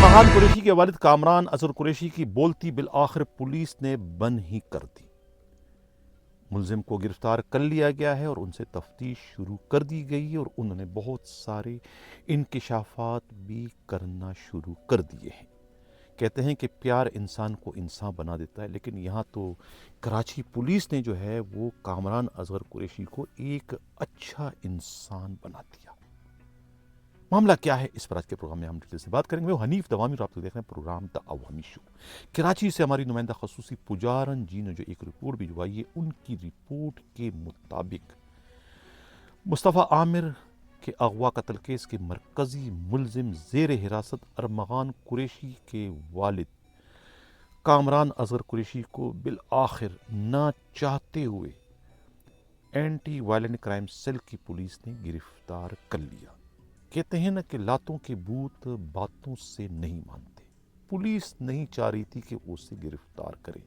ارمغان قریشی کے والد کامران اظہر قریشی کی بولتی بالآخر پولیس نے بند ہی کر دی۔ ملزم کو گرفتار کر لیا گیا ہے اور ان سے تفتیش شروع کر دی گئی ہے اور انہوں نے بہت سارے انکشافات بھی کرنا شروع کر دیے ہیں۔ کہتے ہیں کہ پیار انسان کو انسان بنا دیتا ہے، لیکن یہاں تو کراچی پولیس نے جو ہے وہ کامران اظہر قریشی کو ایک اچھا انسان بنا دیا۔ معاملہ کیا ہے، اس پر آج کے پروگرام میں ہم ڈیٹیل سے بات کریں گے۔ میں حنیف دوامی اور آپ دیکھ رہے ہیں پروگرام دا عوامی شو۔ کراچی سے ہماری نمائندہ خصوصی پجارن جی نے جو ایک رپورٹ بھجوائی ہے، ان کی رپورٹ کے مطابق مصطفیٰ عامر کے اغوا قتل کیس کے مرکزی ملزم زیر حراست ارمغان قریشی کے والد کامران اظہر قریشی کو بالآخر نہ چاہتے ہوئے اینٹی وائلنٹ کرائم سیل کی پولیس نے گرفتار کر لیا۔ کہتے ہیں نا کہ لاتوں کے بھوت باتوں سے نہیں مانتے۔ پولیس نہیں چاہ رہی تھی کہ وہ اسے گرفتار کرے،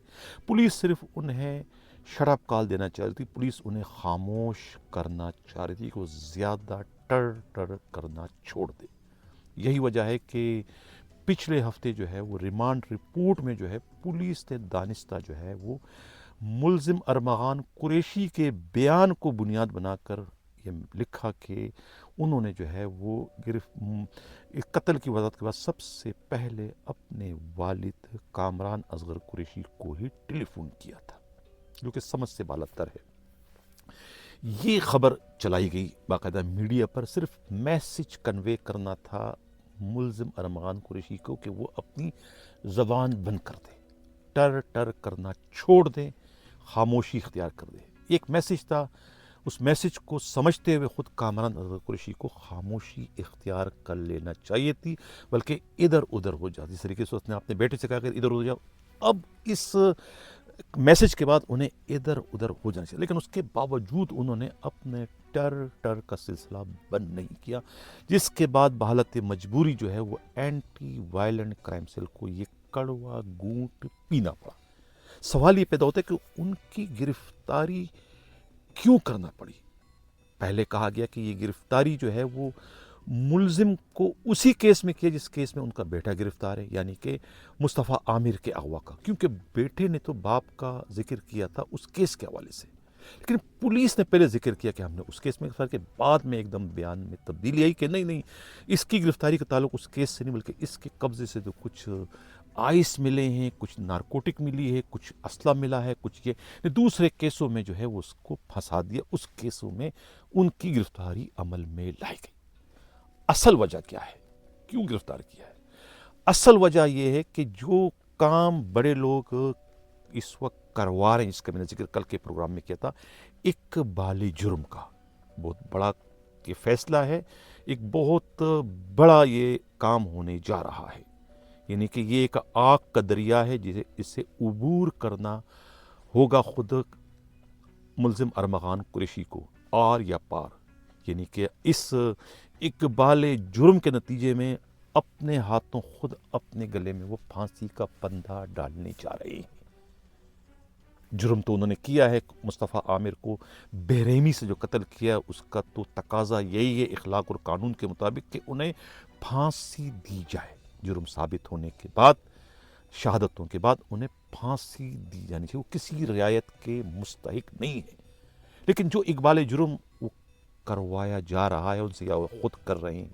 پولیس صرف انہیں شٹ اپ کال دینا چاہ رہی تھی، پولیس انہیں خاموش کرنا چاہ رہی تھی کہ وہ زیادہ ٹر کرنا چھوڑ دے۔ یہی وجہ ہے کہ پچھلے ہفتے جو ہے وہ ریمانڈ رپورٹ میں جو ہے پولیس نے دانستہ جو ہے وہ ملزم ارمغان قریشی کے بیان کو بنیاد بنا کر یہ لکھا کہ انہوں نے جو ہے وہ قتل کی وضاحت کے بعد سب سے پہلے اپنے والد کامران اصغر قریشی کو ہی ٹیلی فون کیا تھا، جو کہ سمجھ سے بالاتر ہے۔ یہ خبر چلائی گئی باقاعدہ میڈیا پر، صرف میسج کنوے کرنا تھا ملزم ارمغان قریشی کو کہ وہ اپنی زبان بند کر دے، ٹر کرنا چھوڑ دیں، خاموشی اختیار کر دے۔ ایک میسج تھا، اس میسج کو سمجھتے ہوئے خود کامران اظہر قریشی کو خاموشی اختیار کر لینا چاہیے تھی، بلکہ ادھر ادھر ہو جاتی۔ اس طریقے سے اس نے اپنے بیٹے سے کہا کہ ادھر ہو جاؤ۔ اب اس میسج کے بعد انہیں ادھر ادھر ہو جانا چاہیے، لیکن اس کے باوجود انہوں نے اپنے ٹر کا سلسلہ بند نہیں کیا، جس کے بعد بحالت مجبوری جو ہے وہ اینٹی وائلنٹ کرائم سیل کو یہ کڑوا گھونٹ پینا پڑا۔ سوال یہ پیدا ہوتا ہے کہ ان کی گرفتاری کیوں کرنا پڑی؟ پہلے کہا گیا کہ یہ گرفتاری جو ہے وہ ملزم کو اسی کیس میں کیا جس کیس میں ان کا بیٹا گرفتار ہے، یعنی کہ مصطفیٰ عامر کے اغوا کا، کیونکہ بیٹے نے تو باپ کا ذکر کیا تھا اس کیس کے حوالے سے، لیکن پولیس نے پہلے ذکر کیا کہ ہم نے اس کیس میں گرفتار کے بعد میں ایک دم بیان میں تبدیلی آئی کہ نہیں اس کی گرفتاری کا تعلق اس کیس سے نہیں، بلکہ اس کے قبضے سے جو کچھ آئس ملے ہیں، کچھ نارکوٹک ملی ہے، کچھ اسلحہ ملا ہے، کچھ یہ دوسرے کیسوں میں جو ہے وہ اس کو پھنسا دیا، اس کیسوں میں ان کی گرفتاری عمل میں لائی گئی۔ اصل وجہ کیا ہے، کیوں گرفتار کیا ہے؟ اصل وجہ یہ ہے کہ جو کام بڑے لوگ اس وقت کروا رہے ہیں، جس کا میں نے ذکر کل کے پروگرام میں کیا تھا، اقبال جرم کا بہت بڑا یہ فیصلہ ہے، ایک بہت بڑا یہ کام ہونے جا رہا ہے، یعنی کہ یہ ایک آگ کا دریا ہے اس سے عبور کرنا ہوگا خود ملزم ارمغان قریشی کو، آر یا پار، یعنی کہ اس اقبال جرم کے نتیجے میں اپنے ہاتھوں خود اپنے گلے میں وہ پھانسی کا پندھا ڈالنے جا رہے ہیں۔ جرم تو انہوں نے کیا ہے، مصطفیٰ عامر کو بے رحمی سے جو قتل کیا، اس کا تو تقاضا یہی ہے اخلاق اور قانون کے مطابق کہ انہیں پھانسی دی جائے۔ جرم ثابت ہونے کے بعد، شہادتوں کے بعد انہیں پھانسی دی جانی چاہیے، وہ کسی رعایت کے مستحق نہیں ہے۔ لیکن جو اقبال جرم وہ کروایا جا رہا ہے ان سے، یا وہ خود کر رہے ہیں،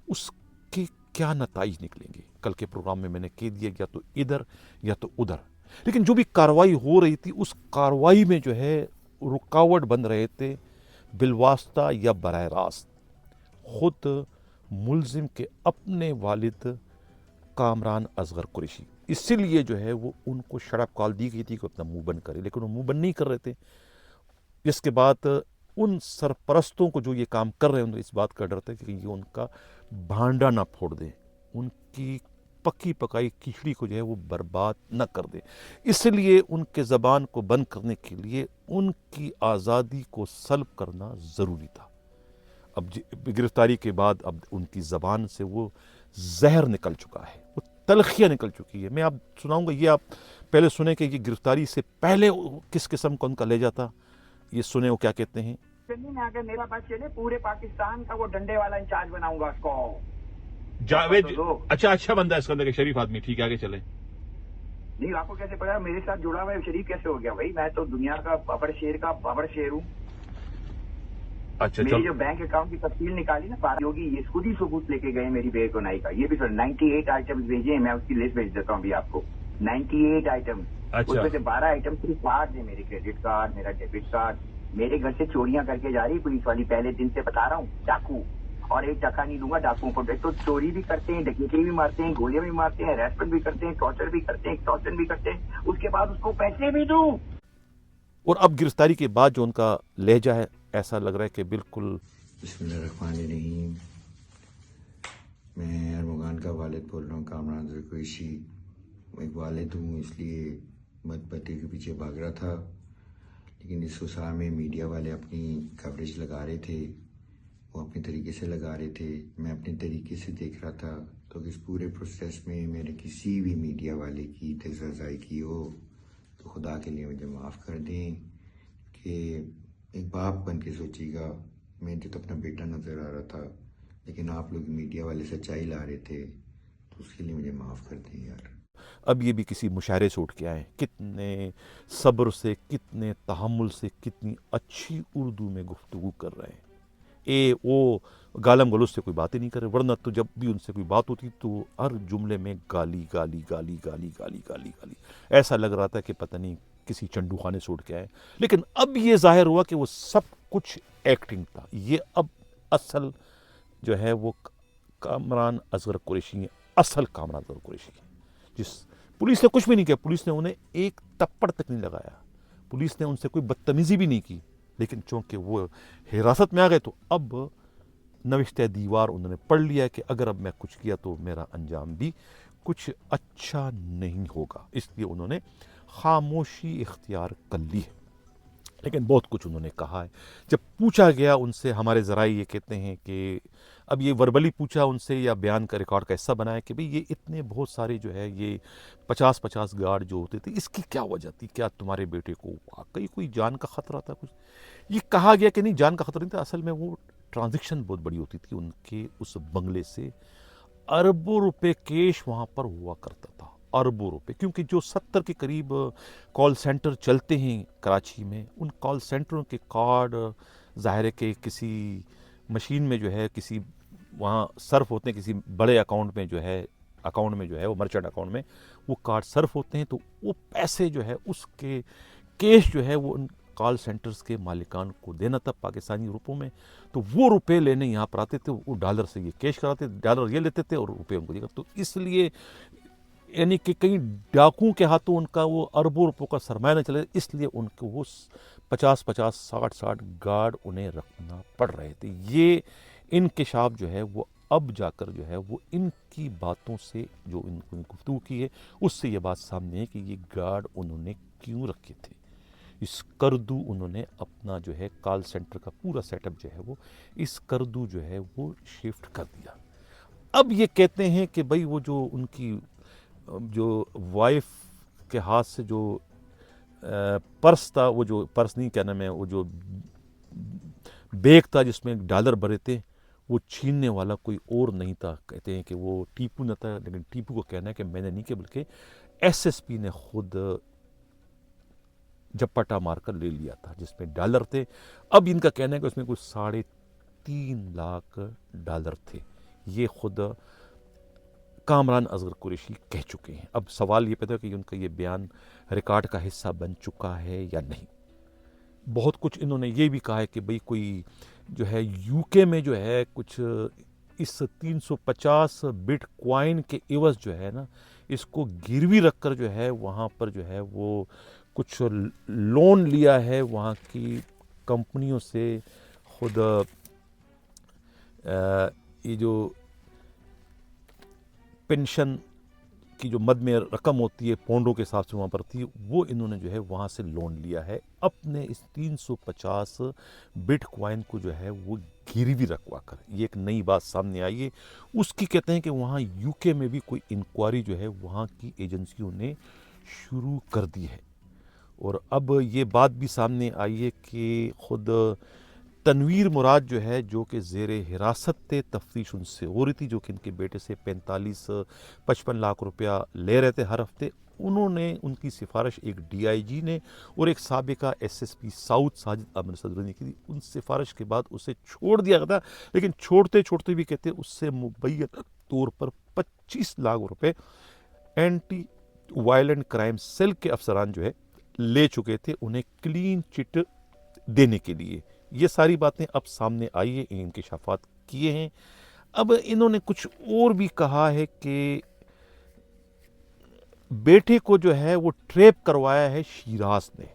اس کے کیا نتائج نکلیں گے؟ کل کے پروگرام میں نے کہہ دیا، یا تو ادھر یا تو ادھر۔ لیکن جو بھی کارروائی ہو رہی تھی، اس کارروائی میں جو ہے رکاوٹ بن رہے تھے بالواسطہ یا براہ راست خود ملزم کے اپنے والد کامران اصغر قریشی۔ اسی لیے جو ہے وہ ان کو شٹ اپ کال دی گئی تھی کہ اپنا منہ بند کرے، لیکن وہ منہ بند نہیں کر رہے تھے، جس کے بعد ان سرپرستوں کو جو یہ کام کر رہے ہیں اس بات کا ڈر تھا کہ یہ ان کا بھانڈا نہ پھوڑ دیں، ان کی پکی پکائی کھچڑی کو جو ہے وہ برباد نہ کر دیں، اس لیے ان کے زبان کو بند کرنے کے لیے ان کی آزادی کو سلب کرنا ضروری تھا۔ اب گرفتاری کے بعد اب ان کی زبان سے وہ زہر نکل چکا ہے، وہ تلخیاں نکل چکی ہے۔ میں آپ سناؤں گا، یہ آپ پہلے سنیں کہ یہ گرفتاری سے پہلے کس قسم کا ان کا لہجہ تھا، یہ سنیں وہ کیا کہتے ہیں۔ میں اگر میرا بات چلے، پورے پاکستان کا وہ ڈنڈے والا انچارج بناؤں گا اس کو، जावेद तो दो। अच्छा बंदा है इसके अंदर, शरीफ आदमी, ठीक है, आगे चले। नहीं, आपको कैसे पता मेरे साथ जुड़ा हुआ है? शरीफ कैसे हो गया भाई? मैं तो दुनिया का बाबर शेर हूँ। अच्छा मेरी चल, जो बैंक अकाउंट की तफसील निकाली ना बारह योगी, ये खुद ही सबूत लेके गए मेरी बेगुनाही का। ये भी सर 98 आइटम्स भेजे हैं, मैं उसकी लिस्ट भेज देता हूँ अभी आपको। 98 आइटम्स, अच्छा उसमें से 12 आइटम सिर्फ कार्ड है, मेरे क्रेडिट कार्ड, मेरा डेबिट कार्ड। मेरे घर से चोरियां करके जा रही पुलिस वाली, पहले दिन से बता रहा हूँ, डाकू। और एक टका नहीं दूंगा डाकुओं को। एक तो चोरी भी करते हैं, डकैती भी मारते हैं, गोलियां भी मारते हैं, हरासमेंट भी करते हैं, टॉर्चर भी करते हैं, एक्सटॉर्शन भी करते हैं, उसके बाद उसको पैसे भी दूं। और अब गिरफ्तारी के बाद जो उनका लहजा है, ऐसा लग रहा है कि बिल्कुल। बिस्मिल्लाहिर्रहमानिर्रहीम। मैं अरमुगान का वालिद बोल रहा हूँ, कामरान कुरैशी। मैं एक वालिद हूँ, इसलिए मत पति के पीछे भाग रहा था, लेकिन इस सुसार में मीडिया वाले अपनी कवरेज लगा रहे थे, वो अपने तरीके से लगा रहे थे, मैं अपने तरीके से देख रहा था। तो इस पूरे प्रोसेस में मैंने किसी भी मीडिया वाले की तज़ाज़ाई की हो तो खुदा के लिए मुझे माफ़ कर दें। कि एक बाप बन के सोचिएगा, मुझे तो अपना बेटा नज़र आ रहा था, लेकिन आप लोग मीडिया वाले सच्चाई ला रहे थे, तो उसके लिए मुझे माफ़ कर दें यार। अब ये भी किसी मुशायरे से उठ के आए, कितने सब्र से, कितने तहम्मुल से, कितनी अच्छी उर्दू में गुफ्तगू कर रहे हैं। वो गालम गलोच से कोई बात ही नहीं करे, वरना तो जब भी उनसे कोई बात होती तो हर जुमले में गाली गाली गाली गाली गाली गाली गाली। ऐसा लग रहा था कि पता नहीं किसी चंडू खाने से उठ के आए। लेकिन अब ये जाहिर हुआ कि वो सब कुछ एक्टिंग था। ये अब असल जो है वो कामरान असगर कुरैशी है, असल कामरान असगर कुरैशी है, जिस पुलिस ने कुछ भी नहीं किया। पुलिस ने उन्हें एक तप्पड़ तक नहीं लगाया, पुलिस ने उनसे कोई बदतमीजी भी नहीं की। लेकिन चूंकि वो हिरासत में आ गए तो अब नविश्ते दीवार उन्होंने पढ़ लिया कि अगर अब मैं कुछ किया तो मेरा अंजाम भी कुछ अच्छा नहीं होगा, इसलिए उन्होंने खामोशी इख्तियार कर ली है। लेकिन बहुत कुछ उन्होंने कहा है। जब पूछा गया उनसे, हमारे ज़राए ये कहते हैं कि अब ये वर्बली पूछा उनसे या बयान का रिकॉर्ड का हिस्सा बनाया कि भाई ये इतने बहुत सारे जो है ये 50-50 गार्ड जो होते थे, इसकी क्या वजह थी? क्या तुम्हारे बेटे को वाकई कोई जान का ख़तरा था? कुछ ये कहा गया कि नहीं, जान का ख़तरा नहीं था, असल में वो ट्रांजेक्शन बहुत बड़ी होती थी उनके उस बंगले से। अरबों रुपए कैश वहाँ पर हुआ करता था, अरबों रुपए, क्योंकि जो 70 के करीब कॉल सेंटर चलते हैं कराची में, उन कॉल सेंटरों के कार्ड ज़ाहिर है कि किसी मशीन में जो है किसी वहाँ सर्फ होते हैं, किसी बड़े अकाउंट में जो है वो मर्चेंट अकाउंट में वो कार्ड सर्फ होते हैं, तो वो पैसे जो है उसके कैश जो है वो उन कॉल सेंटर्स के मालिकान को देना था पाकिस्तानी रुपयों में। तो वो रुपए लेने यहाँ पर आते थे, वो डॉलर से ये कैश कराते, डॉलर ये लेते थे और रुपये उनको देगा। तो इसलिए यानी कि कहीं डाकुओं के हाथों उनका वो अरबों रुपयों का सरमाया न चले, इसलिए उनको वो 50-50 60-60 गार्ड उन्हें रखना पड़ रहे थे। ये इंकशाफ जो है वो अब जाकर जो है वो इनकी बातों से, जो इनको गुफ्तगू की है उससे ये बात सामने है कि ये गार्ड उन्होंने क्यों रखे थे। इस करदू उन्होंने अपना जो है कॉल सेंटर का पूरा सेटअप जो है वो इस करदू जो है वो शिफ्ट कर दिया। अब ये कहते हैं कि भाई वो जो उनकी जो वाइफ के हाथ से जो पर्स था, वो जो पर्स नहीं, क्या नाम है, वो जो बैग था जिसमें डॉलर भरे थे, वो छीनने वाला कोई और नहीं था। कहते हैं कि वो टीपू न था, लेकिन टीपू को कहना है कि मैंने नहीं किया, बल्कि एसएसपी ने खुद झपटा मारकर ले लिया था जिसमें डॉलर थे। अब इनका कहना है कि उसमें कुछ 3.5 लाख डॉलर थे। ये खुद कामरान असगर कुरैशी कह चुके हैं। अब सवाल ये पैदा है कि उनका ये बयान रिकॉर्ड का हिस्सा बन चुका है या नहीं। बहुत कुछ इन्होंने ये भी कहा है कि भाई कोई जो है यूके में जो है कुछ इस 350 बिटकॉइन के एवज जो है ना, इसको गिरवी रखकर जो है वहाँ पर जो है वो कुछ लोन लिया है वहाँ की कंपनियों से। खुद ये जो पेंशन की जो मद में रकम होती है पौंडों के हिसाब से वहाँ पर थी, वो इन्होंने जो है वहाँ से लोन लिया है अपने इस 350 बिटकॉइन को जो है वो गिरवी रखवा कर। ये एक नई बात सामने आई है। उसकी कहते हैं कि वहाँ यूके में भी कोई इंक्वायरी जो है वहाँ की एजेंसियों ने शुरू कर दी है। और अब ये बात भी सामने आई है कि खुद तनवीर मुराद जो है, जो कि ज़ेर हिरासत थे, तफ्तीश उनसे हो रही थी, जो कि इनके बेटे से 45-55 लाख रुपया ले रहे थे हर हफ्ते, उन्होंने उनकी सिफारिश एक DIG ने और एक साबिका SSP साउथ साजिद अहमद सदर ने की थी। उन सिफारिश के बाद उसे छोड़ दिया गया था, लेकिन छोड़ते छोड़ते भी कहते उससे मुबैयन तौर पर 25 लाख रुपए एंटी वायलेंट क्राइम सेल के अफसरान जो है ले चुके थे उन्हें क्लीन चिट देने के लिए। ये सारी बातें अब सामने आई है, इंकशाफात किए हैं। अब इन्होंने कुछ और भी कहा है कि बेटे को जो है वो ट्रैप करवाया है शिराज ने।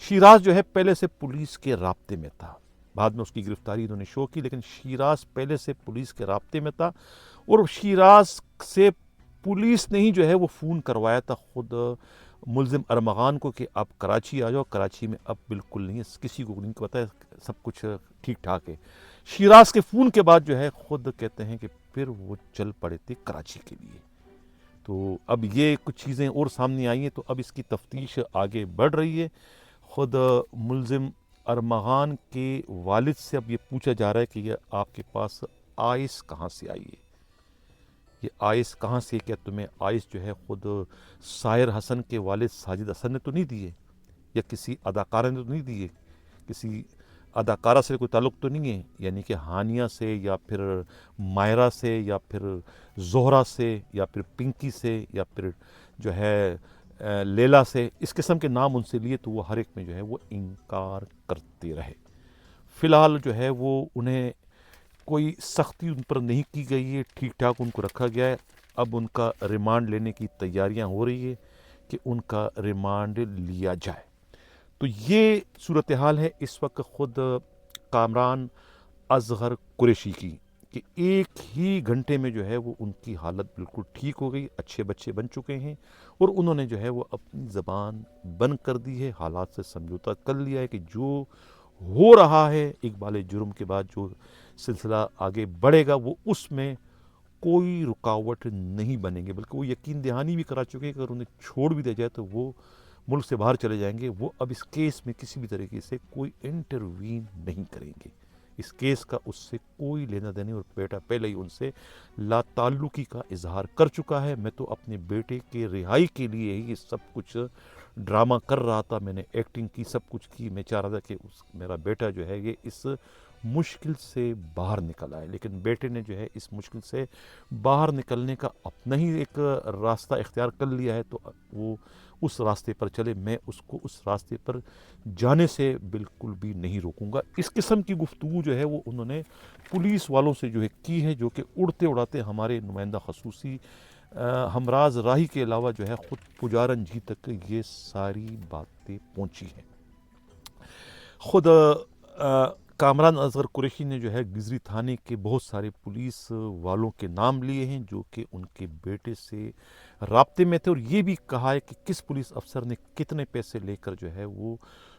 शिराज जो है पहले से पुलिस के राब्ते में था, बाद में उसकी गिरफ्तारी इन्होंने शो की, लेकिन शिराज पहले से पुलिस के राब्ते में था और शिराज से पुलिस ने ही जो है वो फ़ोन करवाया था खुद मुलजिम अरमगान को कि आप कराची आ जाओ। कराची में अब बिल्कुल नहीं है, किसी को नहीं पता है, सब कुछ ठीक ठाक है। शिराज के फ़ोन के बाद जो है खुद कहते हैं कि फिर वो चल पड़े थे कराची के लिए। तो अब ये कुछ चीज़ें और सामने आई हैं, तो अब इसकी तफ्तीश आगे बढ़ रही है। खुद मुलजिम अरमगान के वालिद से अब ये पूछा जा रहा है कि ये आपके पास आइस कहाँ से आई है, ये आइस कहाँ से, क्या तुम्हें आइस जो है खुद साहिर हसन के वालिद साजिद हसन ने तो नहीं दिए, या किसी अदाकारा ने तो नहीं दिए, किसी अदाकारा से कोई ताल्लुक़ तो नहीं है, यानी कि हानिया से या फिर मायरा से या फिर जोहरा से या फिर पिंकी से या फिर जो है लेला से, इस किस्म के नाम उनसे लिए, तो वो हर एक में जो है वो इनकार करते रहे। फ़िलहाल जो है वो उन्हें कोई सख्ती उन पर नहीं की गई है, ठीक ठाक उनको रखा गया है। अब उनका रिमांड लेने की तैयारियां हो रही है कि उनका रिमांड लिया जाए। तो ये सूरत हाल है इस वक्त खुद कामरान असगर कुरैशी की, कि एक ही घंटे में जो है वो उनकी हालत बिल्कुल ठीक हो गई, अच्छे बच्चे बन चुके हैं और उन्होंने जो है वो अपनी ज़बान बंद कर दी है, हालात से समझौता कर लिया है कि जो हो रहा है इकबाल जुर्म के बाद जो सिलसिला आगे बढ़ेगा वो उसमें कोई रुकावट नहीं बनेंगे, बल्कि वो यकीन दहानी भी करा चुके हैं कि अगर उन्हें छोड़ भी दिया जाए तो वो मुल्क से बाहर चले जाएंगे। वो अब इस केस में किसी भी तरीके से कोई इंटरवीन नहीं करेंगे, इस केस का उससे कोई लेना देना, और बेटा पहले ही उनसे लाताल्लुकी का इजहार कर चुका है। मैं तो अपने बेटे के रिहाई के लिए ही ये सब कुछ ड्रामा कर रहा था, मैंने एक्टिंग की, सब कुछ की, मैं चाह रहा था कि मेरा बेटा जो है ये इस मुश्किल से बाहर निकल आए, लेकिन बेटे ने जो है इस मुश्किल से बाहर निकलने का अपना ही एक रास्ता इख्तियार कर लिया है, तो वो उस रास्ते पर चले, मैं उसको उस रास्ते पर जाने से बिल्कुल भी नहीं रोकूंगा। इस किस्म की गुफ्तगू जो है वो उन्होंने पुलिस वालों से जो है की है, जो कि उड़ते उड़ाते हमारे नुमाइंदा खसूसी हमराज राही के अलावा जो है ख़ुद पुजारन जी तक ये सारी बातें पहुँची हैं। ख़ुद कामरान असगर कुरैशी ने जो है गिजरी थाने के बहुत सारे पुलिस वालों के नाम लिए हैं जो कि उनके बेटे से राब्ते में थे, और ये भी कहा है कि किस पुलिस अफसर ने कितने पैसे लेकर जो है वो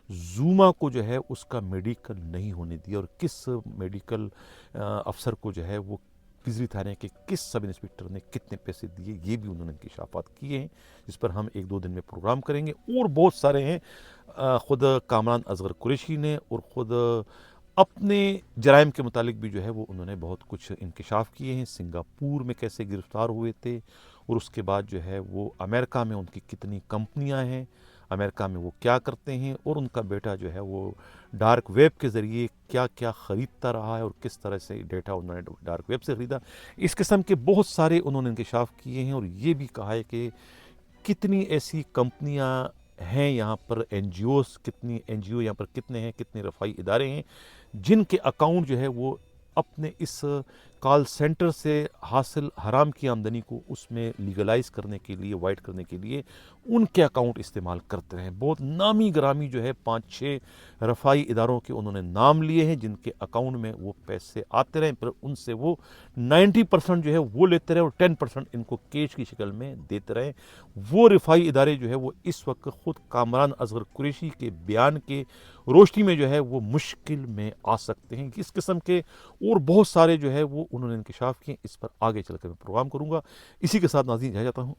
जूमा को जो है उसका मेडिकल नहीं होने दिया, और किस मेडिकल अफसर को जो है वो गिजरी थाने के किस सब इंस्पेक्टर ने कितने पैसे दिए, ये भी उन्होंने इंकशाफात किए हैं, जिस पर हम 1-2 दिन में प्रोग्राम करेंगे। और बहुत सारे हैं, ख़ुद कामरान असगर कुरैशी ने और ख़ुद अपने जराइम के मुतालिक भी जो है वो उन्होंने बहुत कुछ इंकशाफ किए हैं। सिंगापुर में कैसे गिरफ़्तार हुए थे, और उसके बाद जो है वो अमेरिका में उनकी कितनी कंपनियां हैं, अमेरिका में वो क्या करते हैं, और उनका बेटा जो है वो डार्क वेब के ज़रिए क्या क्या ख़रीदता रहा है और किस तरह से डेटा उन्होंने डार्क वेब से ख़रीदा। इस किस्म के बहुत सारे उन्होंने इंकशाफ किए हैं, और ये भी कहा है कि कितनी ऐसी कंपनियां हैं यहाँ पर, NGOs कितनी NGO यहाँ पर कितने हैं, कितने रफ़ाई इदारे हैं जिनके अकाउंट जो है वो अपने इस कॉल सेंटर से हासिल हराम की आमदनी को उसमें लीगलाइज करने के लिए, वाइट करने के लिए उनके अकाउंट इस्तेमाल करते रहे। बहुत नामी ग्रामी जो है 5-6 रफ़ाई इदारों के उन्होंने नाम लिए हैं जिनके अकाउंट में वो पैसे आते रहे, पर उनसे वो 90% जो है वो लेते रहे और 10% इनको कैश की शक्ल में देते रहे। वो रफ़ाई इदारे जो है वो इस वक्त ख़ुद कामरान असगर कुरैशी के बयान के रोशनी में जो है वो मुश्किल में आ सकते हैं। इस किस्म के और बहुत सारे जो है वो उन्होंने इंकशाफ किए, इस पर आगे चलकर मैं प्रोग्राम करूँगा। इसी के साथ नाज़रीन इजाज़त चाहता हूँ।